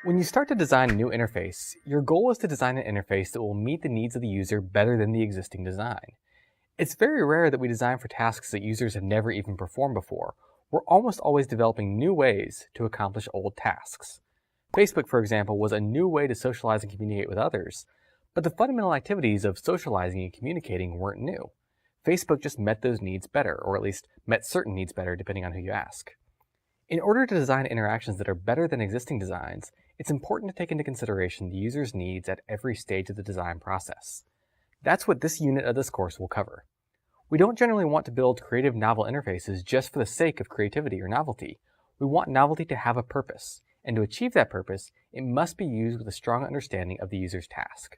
When you start to design a new interface, your goal is to design an interface that will meet the needs of the user better than the existing design. It's very rare that we design for tasks that users have never even performed before. We're almost always developing new ways to accomplish old tasks. Facebook, for example, was a new way to socialize and communicate with others, but the fundamental activities of socializing and communicating weren't new. Facebook just met those needs better, or at least met certain needs better depending on who you ask. In order to design interactions that are better than existing designs, it's important to take into consideration the user's needs at every stage of the design process. That's what this unit of this course will cover. We don't generally want to build creative novel interfaces just for the sake of creativity or novelty. We want novelty to have a purpose, and to achieve that purpose, it must be used with a strong understanding of the user's task.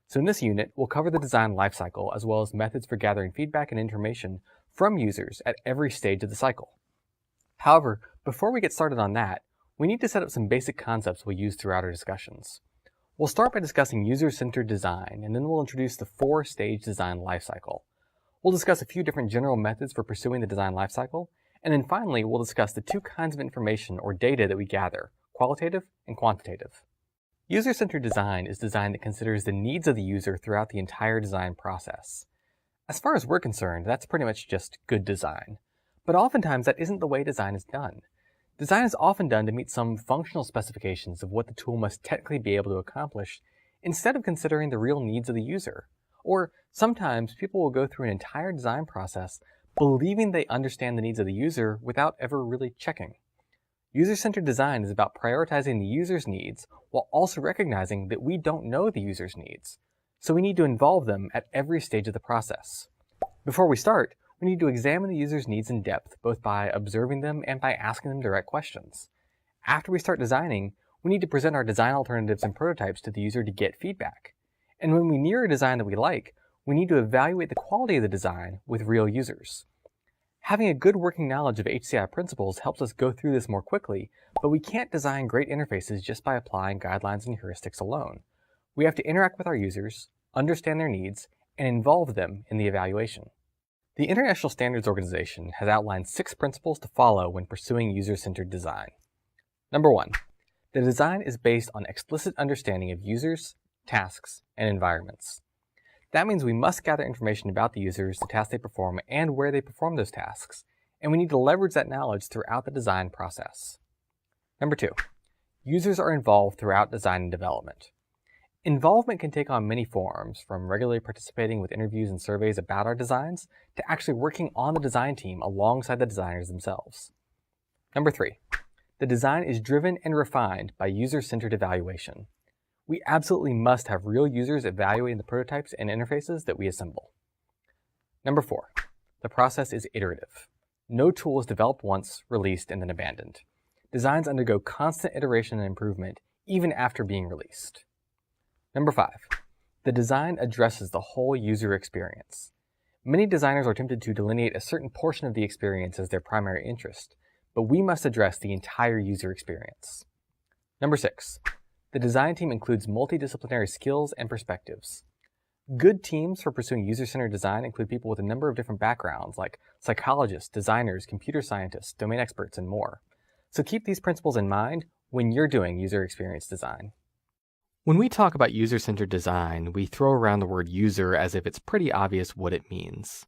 So in this unit, we'll cover the design lifecycle as well as methods for gathering feedback and information from users at every stage of the cycle. However, before we get started on that, we need to set up some basic concepts we'll use throughout our discussions. We'll start by discussing user-centered design, and then we'll introduce the 4-stage design lifecycle. We'll discuss a few different general methods for pursuing the design lifecycle, and then finally we'll discuss the 2 kinds of information or data that we gather, qualitative and quantitative. User-centered design is design that considers the needs of the user throughout the entire design process. As far as we're concerned, that's pretty much just good design. But oftentimes that isn't the way design is done. Design is often done to meet some functional specifications of what the tool must technically be able to accomplish, instead of considering the real needs of the user. Or sometimes people will go through an entire design process believing they understand the needs of the user without ever really checking. User-centered design is about prioritizing the user's needs while also recognizing that we don't know the user's needs, so we need to involve them at every stage of the process. Before we start, we need to examine the user's needs in depth, both by observing them and by asking them direct questions. After we start designing, we need to present our design alternatives and prototypes to the user to get feedback. And when we near a design that we like, we need to evaluate the quality of the design with real users. Having a good working knowledge of HCI principles helps us go through this more quickly, but we can't design great interfaces just by applying guidelines and heuristics alone. We have to interact with our users, understand their needs, and involve them in the evaluation. The International Standards Organization has outlined 6 principles to follow when pursuing user-centered design. Number 1. The design is based on explicit understanding of users, tasks, and environments. That means we must gather information about the users, the tasks they perform, and where they perform those tasks, and we need to leverage that knowledge throughout the design process. Number 2. Users are involved throughout design and development. Involvement can take on many forms, from regularly participating with interviews and surveys about our designs, to actually working on the design team alongside the designers themselves. Number 3. The design is driven and refined by user-centered evaluation. We absolutely must have real users evaluating the prototypes and interfaces that we assemble. Number 4. The process is iterative. No tool is developed once, released, and then abandoned. Designs undergo constant iteration and improvement, even after being released. Number 5. The design addresses the whole user experience. Many designers are tempted to delineate a certain portion of the experience as their primary interest, but we must address the entire user experience. Number 6. The design team includes multidisciplinary skills and perspectives. Good teams for pursuing user-centered design include people with a number of different backgrounds, like psychologists, designers, computer scientists, domain experts, and more. So keep these principles in mind when you're doing user experience design. When we talk about user-centered design, we throw around the word user as if it's pretty obvious what it means.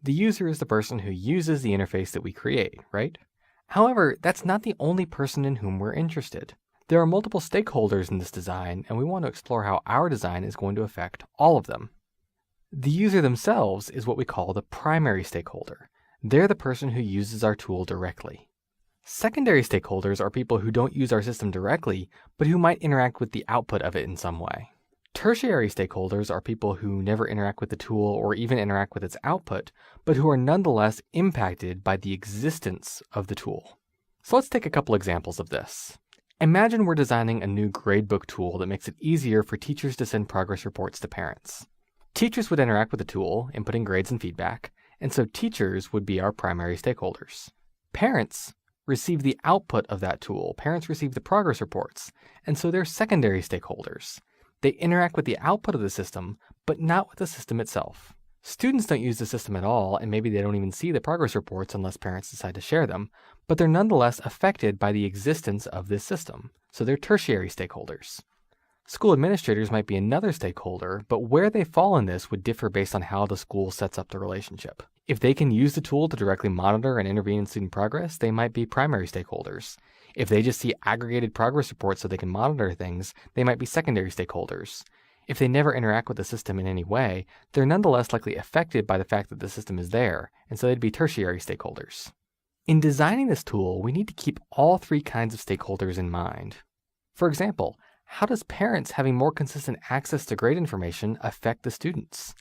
The user is the person who uses the interface that we create, right? However, that's not the only person in whom we're interested. There are multiple stakeholders in this design, and we want to explore how our design is going to affect all of them. The user themselves is what we call the primary stakeholder. They're the person who uses our tool directly. Secondary stakeholders are people who don't use our system directly, but who might interact with the output of it in some way. Tertiary stakeholders are people who never interact with the tool or even interact with its output, but who are nonetheless impacted by the existence of the tool. So let's take a couple examples of this. Imagine we're designing a new gradebook tool that makes it easier for teachers to send progress reports to parents. Teachers would interact with the tool, inputting grades and feedback, and so teachers would be our primary stakeholders. Parents receive the output of that tool. Parents receive the progress reports, and so they're secondary stakeholders. They interact with the output of the system, but not with the system itself. Students don't use the system at all, and maybe they don't even see the progress reports unless parents decide to share them, but they're nonetheless affected by the existence of this system, so they're tertiary stakeholders. School administrators might be another stakeholder, but where they fall in this would differ based on how the school sets up the relationship. If they can use the tool to directly monitor and intervene in student progress, they might be primary stakeholders. If they just see aggregated progress reports so they can monitor things, they might be secondary stakeholders. If they never interact with the system in any way, they're nonetheless likely affected by the fact that the system is there, and so they'd be tertiary stakeholders. In designing this tool, we need to keep all three kinds of stakeholders in mind. For example, how does parents having more consistent access to grade information affect the students?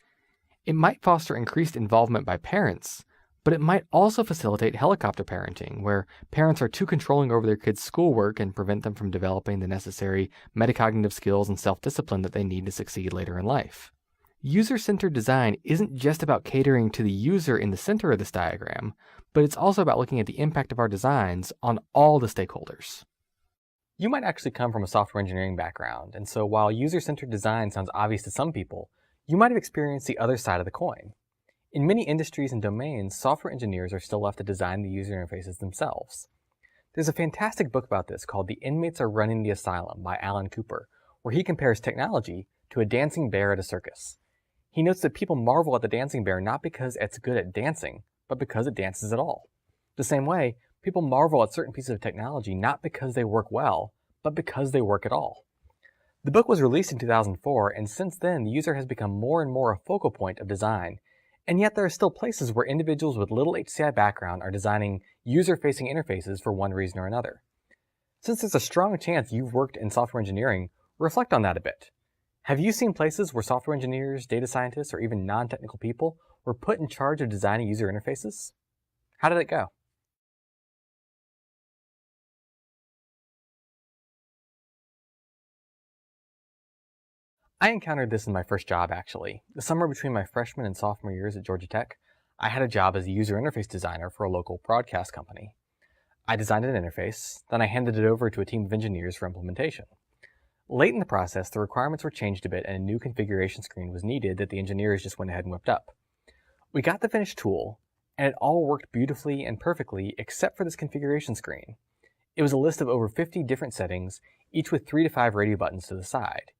It might foster increased involvement by parents, but it might also facilitate helicopter parenting, where parents are too controlling over their kids' schoolwork and prevent them from developing the necessary metacognitive skills and self-discipline that they need to succeed later in life. User-centered design isn't just about catering to the user in the center of this diagram, but it's also about looking at the impact of our designs on all the stakeholders. You might actually come from a software engineering background, and so while user-centered design sounds obvious to some people, you might have experienced the other side of the coin. In many industries and domains, software engineers are still left to design the user interfaces themselves. There's a fantastic book about this called The Inmates Are Running the Asylum by Alan Cooper, where he compares technology to a dancing bear at a circus. He notes that people marvel at the dancing bear not because it's good at dancing, but because it dances at all. The same way, people marvel at certain pieces of technology not because they work well, but because they work at all. The book was released in 2004, and since then the user has become more and more a focal point of design. And yet there are still places where individuals with little HCI background are designing user-facing interfaces for one reason or another. Since there's a strong chance you've worked in software engineering, reflect on that a bit. Have you seen places where software engineers, data scientists, or even non-technical people were put in charge of designing user interfaces? How did it go? I encountered this in my first job, actually. The summer between my freshman and sophomore years at Georgia Tech, I had a job as a user interface designer for a local broadcast company. I designed an interface, then I handed it over to a team of engineers for implementation. Late in the process, the requirements were changed a bit and a new configuration screen was needed that the engineers just went ahead and whipped up. We got the finished tool, and it all worked beautifully and perfectly except for this configuration screen. It was a list of over 50 different settings, each with 3 to 5 radio buttons to the side.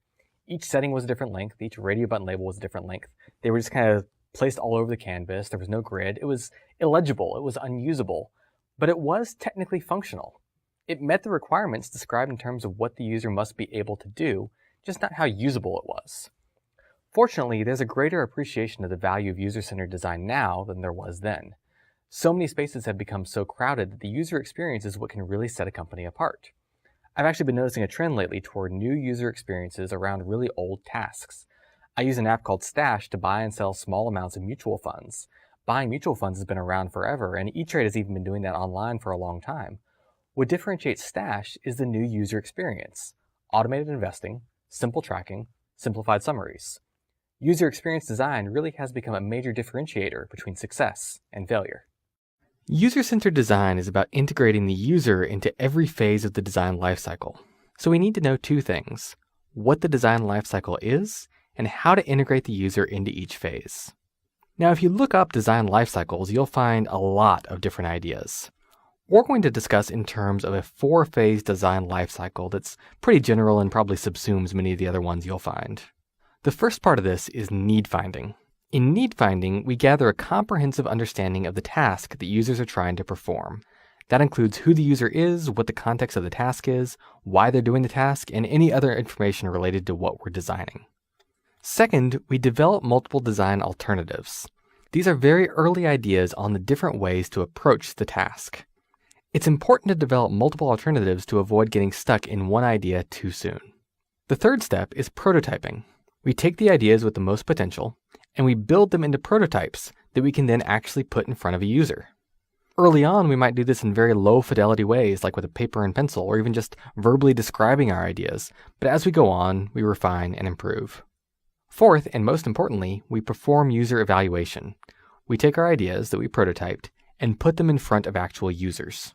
Each setting was a different length, each radio button label was a different length. They were just kind of placed all over the canvas, there was no grid. It was illegible, it was unusable, but it was technically functional. It met the requirements described in terms of what the user must be able to do, just not how usable it was. Fortunately, there's a greater appreciation of the value of user-centered design now than there was then. So many spaces have become so crowded that the user experience is what can really set a company apart. I've actually been noticing a trend lately toward new user experiences around really old tasks. I use an app called Stash to buy and sell small amounts of mutual funds. Buying mutual funds has been around forever, and E-Trade has even been doing that online for a long time. What differentiates Stash is the new user experience: automated investing, simple tracking, simplified summaries. User experience design really has become a major differentiator between success and failure. User-centered design is about integrating the user into every phase of the design lifecycle. So we need to know two things: what the design lifecycle is, and how to integrate the user into each phase. Now, if you look up design lifecycles, you'll find a lot of different ideas. We're going to discuss in terms of a 4-phase design lifecycle that's pretty general and probably subsumes many of the other ones you'll find. The first part of this is need finding. In need finding, we gather a comprehensive understanding of the task that users are trying to perform. That includes who the user is, what the context of the task is, why they're doing the task, and any other information related to what we're designing. Second, we develop multiple design alternatives. These are very early ideas on the different ways to approach the task. It's important to develop multiple alternatives to avoid getting stuck in one idea too soon. The third step is prototyping. We take the ideas with the most potential, and we build them into prototypes that we can then actually put in front of a user. Early on, we might do this in very low fidelity ways, like with a paper and pencil, or even just verbally describing our ideas, but as we go on, we refine and improve. Fourth, and most importantly, we perform user evaluation. We take our ideas that we prototyped and put them in front of actual users.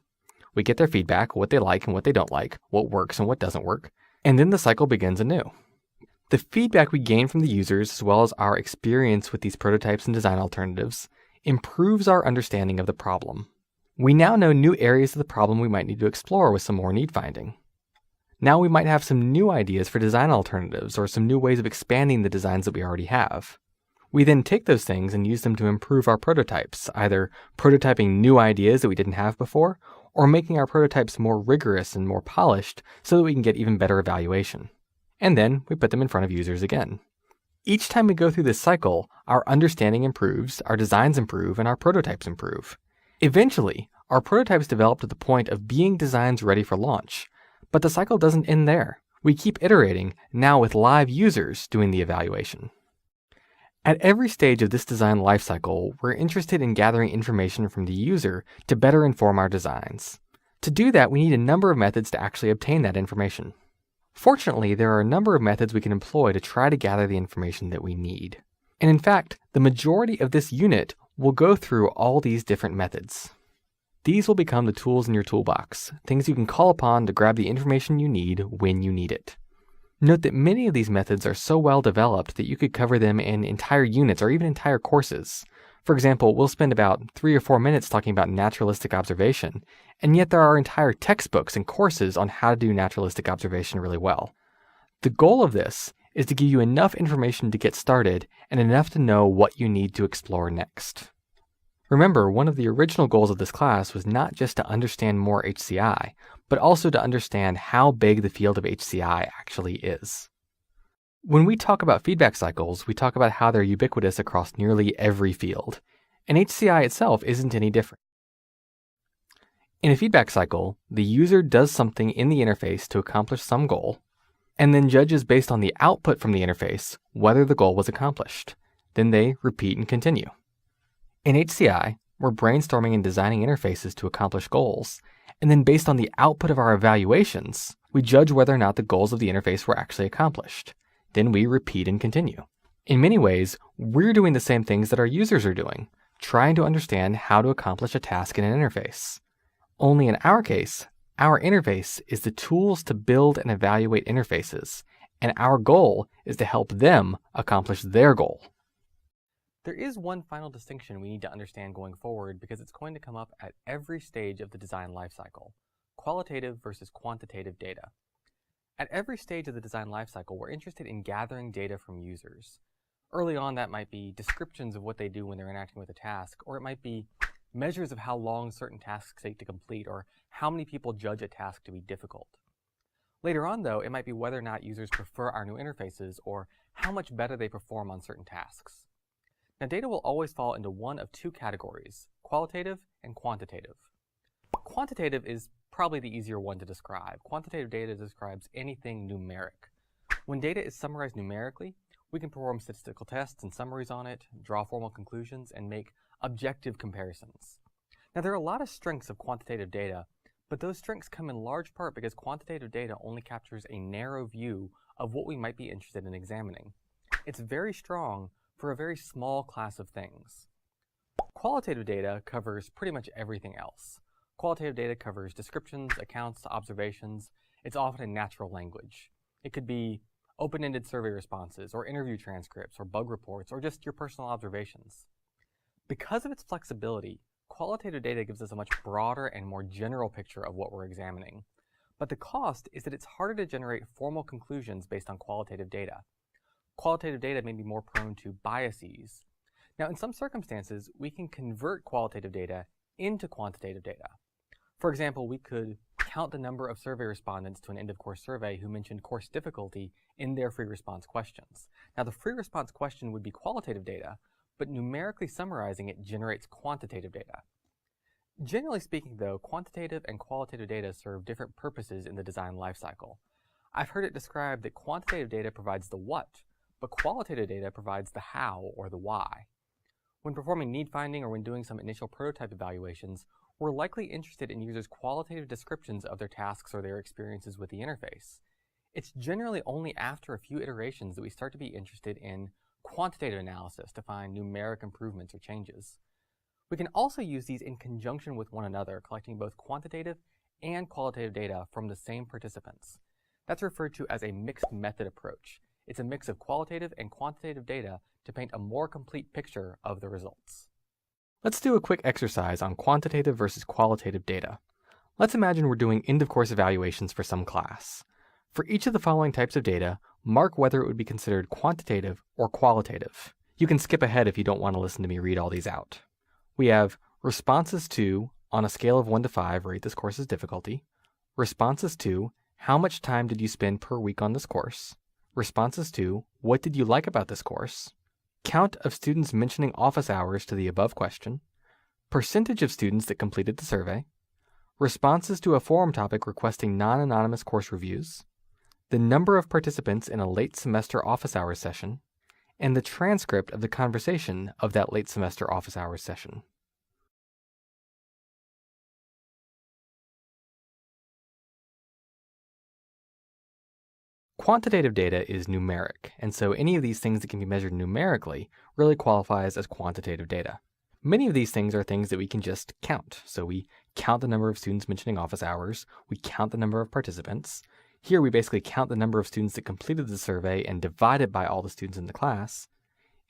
We get their feedback, what they like and what they don't like, what works and what doesn't work, and then the cycle begins anew. The feedback we gain from the users, as well as our experience with these prototypes and design alternatives, improves our understanding of the problem. We now know new areas of the problem we might need to explore with some more need finding. Now we might have some new ideas for design alternatives or some new ways of expanding the designs that we already have. We then take those things and use them to improve our prototypes, either prototyping new ideas that we didn't have before, or making our prototypes more rigorous and more polished so that we can get even better evaluation. And then we put them in front of users again. Each time we go through this cycle, our understanding improves, our designs improve, and our prototypes improve. Eventually, our prototypes develop to the point of being designs ready for launch. But the cycle doesn't end there. We keep iterating, now with live users doing the evaluation. At every stage of this design lifecycle, we're interested in gathering information from the user to better inform our designs. To do that, we need a number of methods to actually obtain that information. Fortunately, there are a number of methods we can employ to try to gather the information that we need. And in fact, the majority of this unit will go through all these different methods. These will become the tools in your toolbox, things you can call upon to grab the information you need when you need it. Note that many of these methods are so well developed that you could cover them in entire units or even entire courses. For example, we'll spend about 3 or 4 minutes talking about naturalistic observation, and yet there are entire textbooks and courses on how to do naturalistic observation really well. The goal of this is to give you enough information to get started and enough to know what you need to explore next. Remember, one of the original goals of this class was not just to understand more HCI, but also to understand how big the field of HCI actually is. When we talk about feedback cycles, we talk about how they're ubiquitous across nearly every field, and HCI itself isn't any different. In a feedback cycle, the user does something in the interface to accomplish some goal, and then judges based on the output from the interface whether the goal was accomplished. Then they repeat and continue. In HCI, we're brainstorming and designing interfaces to accomplish goals, and then based on the output of our evaluations, we judge whether or not the goals of the interface were actually accomplished. Then we repeat and continue. In many ways, we're doing the same things that our users are doing, trying to understand how to accomplish a task in an interface. Only in our case, our interface is the tools to build and evaluate interfaces, and our goal is to help them accomplish their goal. There is one final distinction we need to understand going forward because it's going to come up at every stage of the design lifecycle: qualitative versus quantitative data. At every stage of the design lifecycle, we're interested in gathering data from users. Early on, that might be descriptions of what they do when they're interacting with a task, or it might be measures of how long certain tasks take to complete, or how many people judge a task to be difficult. Later on, though, it might be whether or not users prefer our new interfaces, or how much better they perform on certain tasks. Now, data will always fall into one of two categories: qualitative and quantitative. Quantitative is probably the easier one to describe. Quantitative data describes anything numeric. When data is summarized numerically, we can perform statistical tests and summaries on it, draw formal conclusions, and make objective comparisons. Now, there are a lot of strengths of quantitative data, but those strengths come in large part because quantitative data only captures a narrow view of what we might be interested in examining. It's very strong for a very small class of things. Qualitative data covers pretty much everything else. Qualitative data covers descriptions, accounts, observations. It's often in natural language. It could be open-ended survey responses, or interview transcripts, or bug reports, or just your personal observations. Because of its flexibility, qualitative data gives us a much broader and more general picture of what we're examining. But the cost is that it's harder to generate formal conclusions based on qualitative data. Qualitative data may be more prone to biases. Now, in some circumstances, we can convert qualitative data into quantitative data. For example, we could count the number of survey respondents to an end-of-course survey who mentioned course difficulty in their free response questions. Now, the free response question would be qualitative data, but numerically summarizing it generates quantitative data. Generally speaking, though, quantitative and qualitative data serve different purposes in the design lifecycle. I've heard it described that quantitative data provides the what, but qualitative data provides the how or the why. When performing need finding or when doing some initial prototype evaluations, we're likely interested in users' qualitative descriptions of their tasks or their experiences with the interface. It's generally only after a few iterations that we start to be interested in quantitative analysis to find numeric improvements or changes. We can also use these in conjunction with one another, collecting both quantitative and qualitative data from the same participants. That's referred to as a mixed method approach. It's a mix of qualitative and quantitative data to paint a more complete picture of the results. Let's do a quick exercise on quantitative versus qualitative data. Let's imagine we're doing end-of-course evaluations for some class. For each of the following types of data, mark whether it would be considered quantitative or qualitative. You can skip ahead if you don't want to listen to me read all these out. We have responses to, on a scale of 1 to 5, rate this course's difficulty. Responses to, how much time did you spend per week on this course? Responses to, what did you like about this course? Count of students mentioning office hours to the above question. Percentage of students that completed the survey. Responses to a forum topic requesting non-anonymous course reviews. The number of participants in a late semester office hours session. And the transcript of the conversation of that late semester office hours session. Quantitative data is numeric, and so any of these things that can be measured numerically really qualifies as quantitative data. Many of these things are things that we can just count. So we count the number of students mentioning office hours, we count the number of participants. Here we basically count the number of students that completed the survey and divide it by all the students in the class.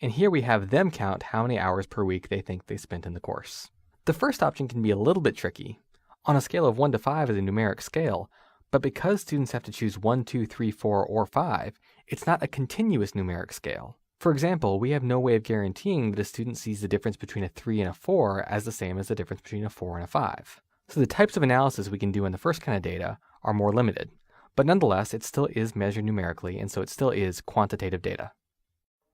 And here we have them count how many hours per week they think they spent in the course. The first option can be a little bit tricky. On a scale of 1 to 5 is a numeric scale, but because students have to choose 1, 2, 3, 4, or 5, it's not a continuous numeric scale. For example, we have no way of guaranteeing that a student sees the difference between a 3 and a 4 as the same as the difference between a 4 and a 5. So the types of analysis we can do in the first kind of data are more limited. But nonetheless, it still is measured numerically, and so it still is quantitative data.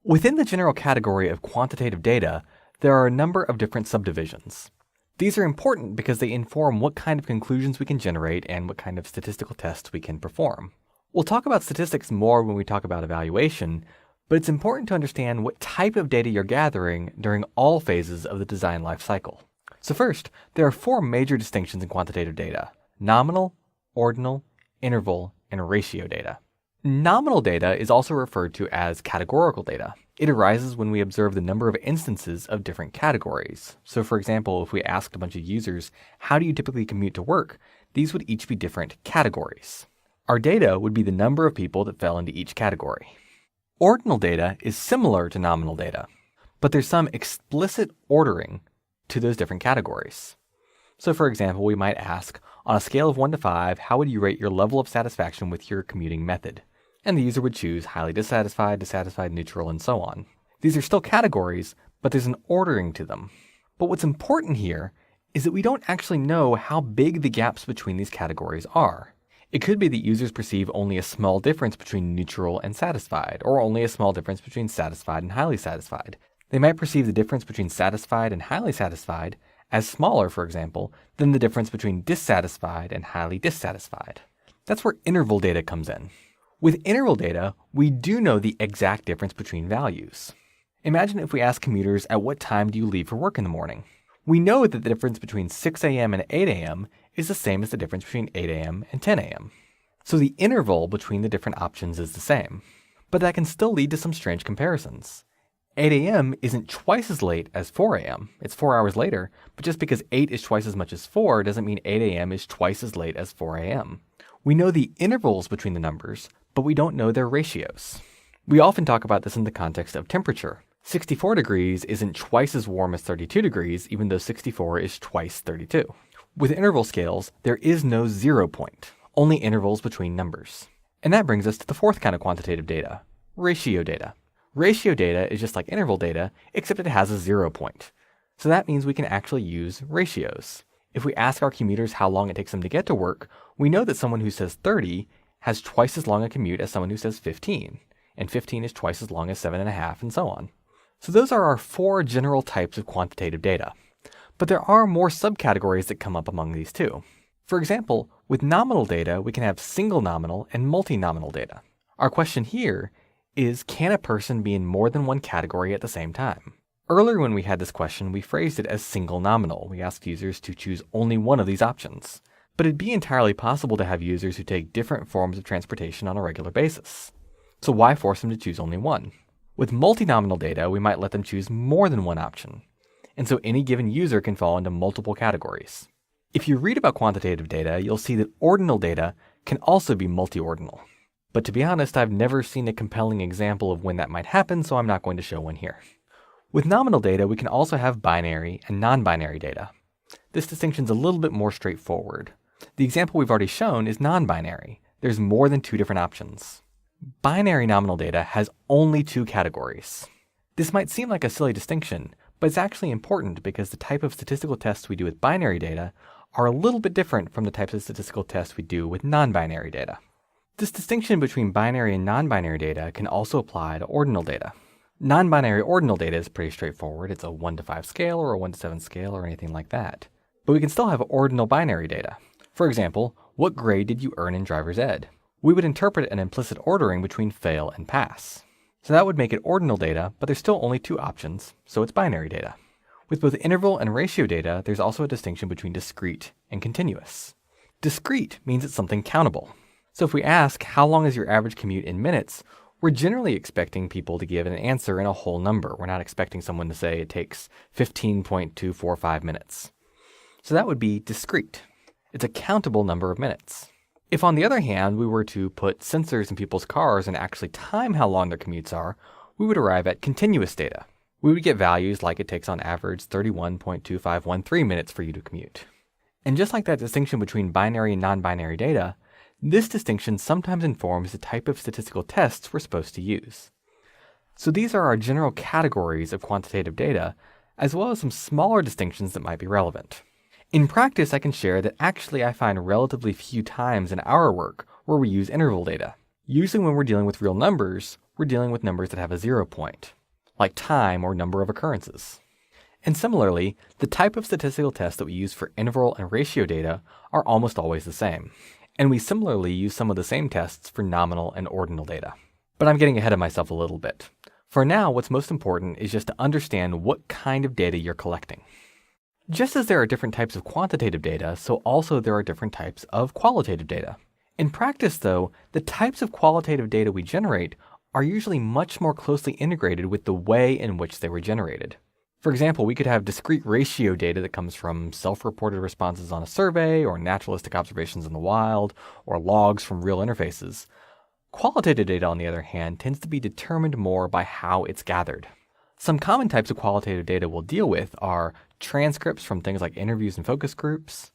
Within the general category of quantitative data, there are a number of different subdivisions. These are important because they inform what kind of conclusions we can generate and what kind of statistical tests we can perform. We'll talk about statistics more when we talk about evaluation, but it's important to understand what type of data you're gathering during all phases of the design life cycle. So first, there are 4 major distinctions in quantitative data: nominal, ordinal, interval, and ratio data. Nominal data is also referred to as categorical data. It arises when we observe the number of instances of different categories. So for example, if we asked a bunch of users, how do you typically commute to work? These would each be different categories. Our data would be the number of people that fell into each category. Ordinal data is similar to nominal data, but there's some explicit ordering to those different categories. So for example, we might ask, on a scale of 1 to 5, how would you rate your level of satisfaction with your commuting method? And the user would choose highly dissatisfied, dissatisfied, neutral, and so on. These are still categories, but there's an ordering to them. But what's important here is that we don't actually know how big the gaps between these categories are. It could be that users perceive only a small difference between neutral and satisfied, or only a small difference between satisfied and highly satisfied. They might perceive the difference between satisfied and highly satisfied as smaller, for example, than the difference between dissatisfied and highly dissatisfied. That's where interval data comes in. With interval data, we do know the exact difference between values. Imagine if we ask commuters, at what time do you leave for work in the morning? We know that the difference between 6 a.m. and 8 a.m. is the same as the difference between 8 a.m. and 10 a.m. So the interval between the different options is the same. But that can still lead to some strange comparisons. 8 a.m. isn't twice as late as 4 a.m. It's 4 hours later, but just because 8 is twice as much as 4 doesn't mean 8 a.m. is twice as late as 4 a.m. We know the intervals between the numbers, but we don't know their ratios. We often talk about this in the context of temperature. 64 degrees isn't twice as warm as 32 degrees, even though 64 is twice 32. With interval scales, there is no 0 point, only intervals between numbers. And that brings us to the 4th kind of quantitative data, ratio data. Ratio data is just like interval data, except it has a 0 point. So that means we can actually use ratios. If we ask our commuters how long it takes them to get to work, we know that someone who says 30 has twice as long a commute as someone who says 15, and 15 is twice as long as 7.5, and so on. So those are our 4 general types of quantitative data. But there are more subcategories that come up among these too. For example, with nominal data, we can have single nominal and multi-nominal data. Our question here is, can a person be in more than one category at the same time? Earlier when we had this question, we phrased it as single nominal. We asked users to choose only one of these options. But it'd be entirely possible to have users who take different forms of transportation on a regular basis. So why force them to choose only one? With multi-nominal data, we might let them choose more than one option. And so any given user can fall into multiple categories. If you read about quantitative data, you'll see that ordinal data can also be multi-ordinal. But to be honest, I've never seen a compelling example of when that might happen, so I'm not going to show one here. With nominal data, we can also have binary and non-binary data. This distinction is a little bit more straightforward. The example we've already shown is non-binary. There's more than 2 different options. Binary nominal data has only 2 categories. This might seem like a silly distinction, but it's actually important because the type of statistical tests we do with binary data are a little bit different from the types of statistical tests we do with non-binary data. This distinction between binary and non-binary data can also apply to ordinal data. Non-binary ordinal data is pretty straightforward. It's a 1 to 5 scale or a 1 to 7 scale or anything like that. But we can still have ordinal binary data. For example, what grade did you earn in driver's ed? We would interpret an implicit ordering between fail and pass. So that would make it ordinal data, but there's still only 2 options, so it's binary data. With both interval and ratio data, there's also a distinction between discrete and continuous. Discrete means it's something countable. So if we ask, how long is your average commute in minutes, we're generally expecting people to give an answer in a whole number. We're not expecting someone to say it takes 15.245 minutes. So that would be discrete. It's a countable number of minutes. If on the other hand, we were to put sensors in people's cars and actually time how long their commutes are, we would arrive at continuous data. We would get values like it takes on average 31.2513 minutes for you to commute. And just like that distinction between binary and non-binary data, this distinction sometimes informs the type of statistical tests we're supposed to use. So these are our general categories of quantitative data, as well as some smaller distinctions that might be relevant. In practice, I can share that actually I find relatively few times in our work where we use interval data. Usually when we're dealing with real numbers, we're dealing with numbers that have a 0 point, like time or number of occurrences. And similarly, the type of statistical tests that we use for interval and ratio data are almost always the same. And we similarly use some of the same tests for nominal and ordinal data. But I'm getting ahead of myself a little bit. For now, what's most important is just to understand what kind of data you're collecting. Just as there are different types of quantitative data, so also there are different types of qualitative data. In practice, though, the types of qualitative data we generate are usually much more closely integrated with the way in which they were generated. For example, we could have discrete ratio data that comes from self-reported responses on a survey, or naturalistic observations in the wild, or logs from real interfaces. Qualitative data, on the other hand, tends to be determined more by how it's gathered. Some common types of qualitative data we'll deal with are transcripts from things like interviews and focus groups,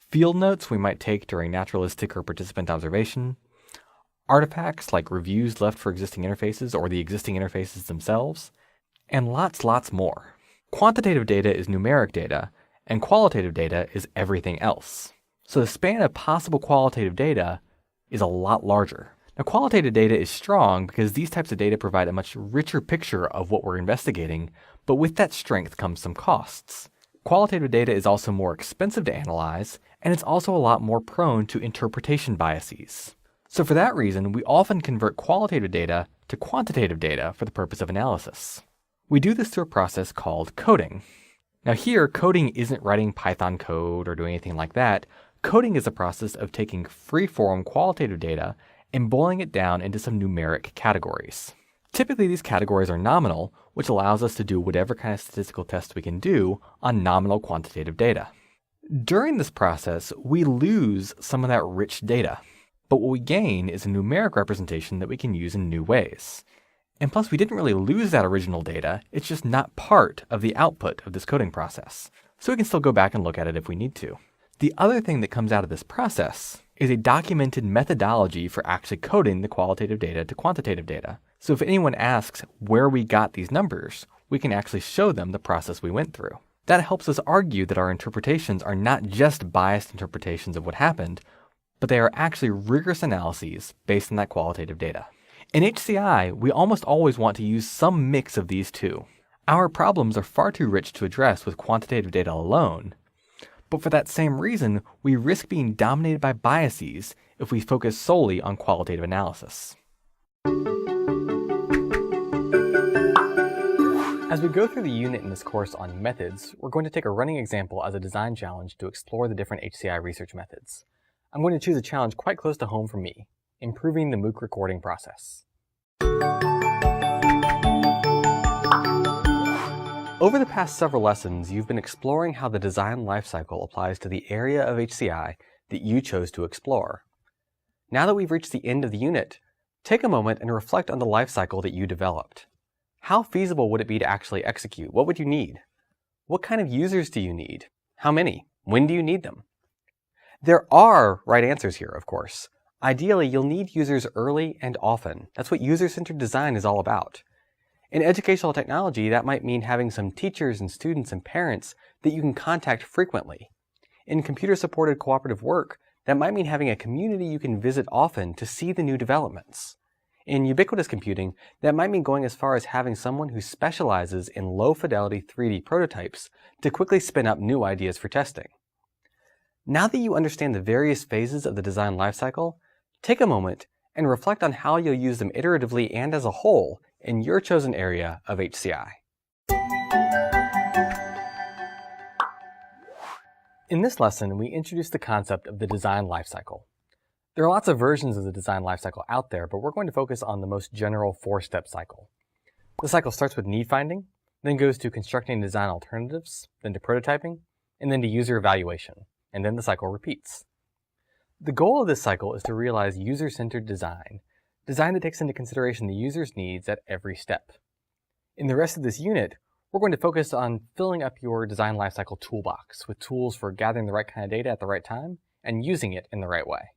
field notes we might take during naturalistic or participant observation, artifacts like reviews left for existing interfaces or the existing interfaces themselves, and lots more. Quantitative data is numeric data, and qualitative data is everything else. So the span of possible qualitative data is a lot larger. Now, qualitative data is strong because these types of data provide a much richer picture of what we're investigating, but with that strength comes some costs. Qualitative data is also more expensive to analyze, and it's also a lot more prone to interpretation biases. So for that reason, we often convert qualitative data to quantitative data for the purpose of analysis. We do this through a process called coding. Now here, coding isn't writing Python code or doing anything like that. Coding is a process of taking free-form qualitative data and boiling it down into some numeric categories. Typically, these categories are nominal, which allows us to do whatever kind of statistical test we can do on nominal quantitative data. During this process, we lose some of that rich data, but what we gain is a numeric representation that we can use in new ways. And plus, we didn't really lose that original data, it's just not part of the output of this coding process. So we can still go back and look at it if we need to. The other thing that comes out of this process is a documented methodology for actually coding the qualitative data to quantitative data. So if anyone asks where we got these numbers, we can actually show them the process we went through. That helps us argue that our interpretations are not just biased interpretations of what happened, but they are actually rigorous analyses based on that qualitative data. In HCI, we almost always want to use some mix of these two. Our problems are far too rich to address with quantitative data alone, but for that same reason, we risk being dominated by biases if we focus solely on qualitative analysis. As we go through the unit in this course on methods, we're going to take a running example as a design challenge to explore the different HCI research methods. I'm going to choose a challenge quite close to home for me, improving the MOOC recording process. Over the past several lessons, you've been exploring how the design lifecycle applies to the area of HCI that you chose to explore. Now that we've reached the end of the unit, Take a moment and reflect on the lifecycle that you developed. How feasible would it be to actually execute? What would you need? What kind of users do you need? How many? When do you need them? There are right answers here, of course. Ideally, you'll need users early and often. That's what user-centered design is all about. In educational technology, that might mean having some teachers and students and parents that you can contact frequently. In computer-supported cooperative work, that might mean having a community you can visit often to see the new developments. In ubiquitous computing, that might mean going as far as having someone who specializes in low-fidelity 3D prototypes to quickly spin up new ideas for testing. Now that you understand the various phases of the design lifecycle, take a moment and reflect on how you'll use them iteratively and as a whole in your chosen area of HCI. In this lesson, we introduced the concept of the design lifecycle. There are lots of versions of the design lifecycle out there, but we're going to focus on the most general 4-step cycle. The cycle starts with need finding, then goes to constructing design alternatives, then to prototyping, and then to user evaluation, and then the cycle repeats. The goal of this cycle is to realize user-centered design that takes into consideration the user's needs at every step. In the rest of this unit, we're going to focus on filling up your design lifecycle toolbox with tools for gathering the right kind of data at the right time and using it in the right way.